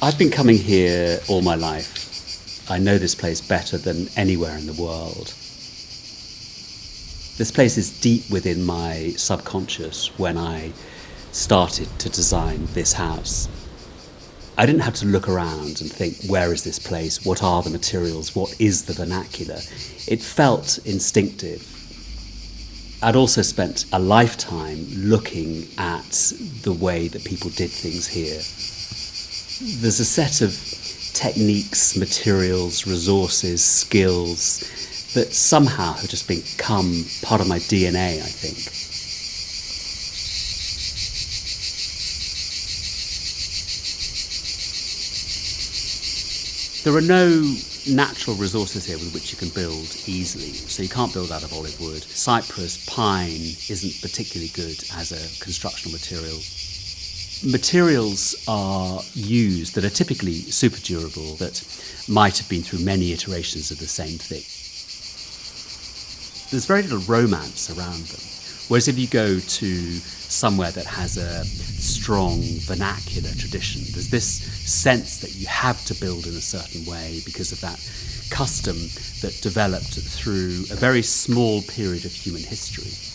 I've been coming here all my life. I know this place better than anywhere in the world. This place is deep within my subconscious when I started to design this house. I didn't have to look around and think, where is this place? What are the materials? What is the vernacular? It felt instinctive. I'd also spent a lifetime looking at the way that people did things here. There's a set of techniques, materials, resources, skills that somehow have just become part of my DNA, I think. There are no natural resources here with which you can build easily, so you can't build out of olive wood. Cypress, pine isn't particularly good as a constructional material. Materials are used that are typically super durable, that might have been through many iterations of the same thing. There's very little romance around them. Whereas if you go to somewhere that has a strong vernacular tradition, there's this sense that you have to build in a certain way because of that custom that developed through a very small period of human history.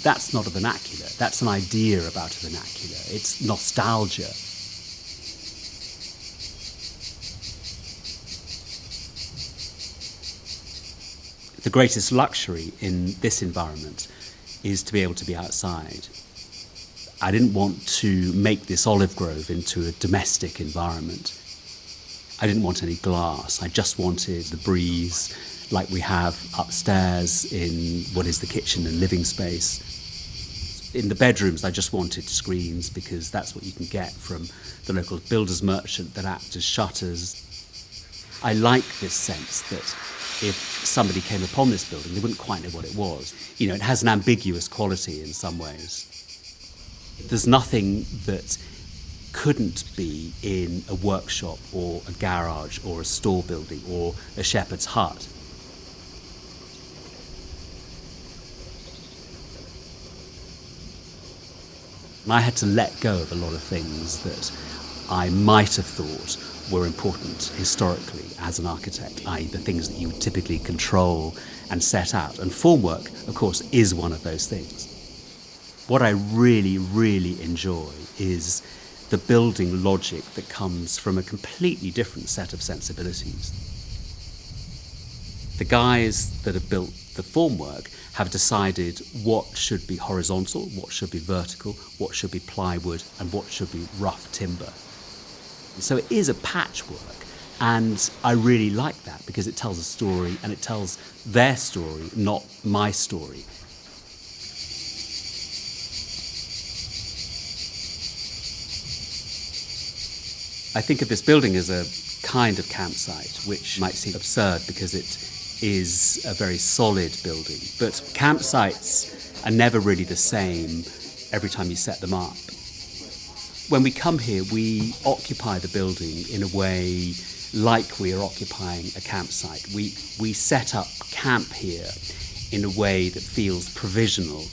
That's not a vernacular. That's an idea about a vernacular. It's nostalgia. The greatest luxury in this environment is to be able to be outside. I didn't want to make this olive grove into a domestic environment. I didn't want any glass. I just wanted the breeze like we have upstairs in what is the kitchen and living space. In the bedrooms, I just wanted screens because that's what you can get from the local builder's merchant that act as shutters. I like this sense that if somebody came upon this building, they wouldn't quite know what it was. You know, it has an ambiguous quality in some ways. There's nothing that couldn't be in a workshop or a garage or a store building or a shepherd's hut. And I had to let go of a lot of things that I might have thought were important historically as an architect, i.e. the things that you would typically control and set out. And formwork, of course, is one of those things. What I really, really enjoy is the building logic that comes from a completely different set of sensibilities. The guys that have built the formwork have decided what should be horizontal, what should be vertical, what should be plywood, and what should be rough timber. So it is a patchwork, and I really like that because it tells a story, and it tells their story, not my story. I think of this building as a kind of campsite, which might seem absurd because it is a very solid building. But campsites are never really the same every time you set them up. When we come here, we occupy the building in a way like we are occupying a campsite. We set up camp here in a way that feels provisional.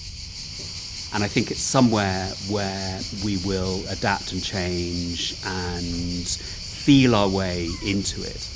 And I think it's somewhere where we will adapt and change and feel our way into it.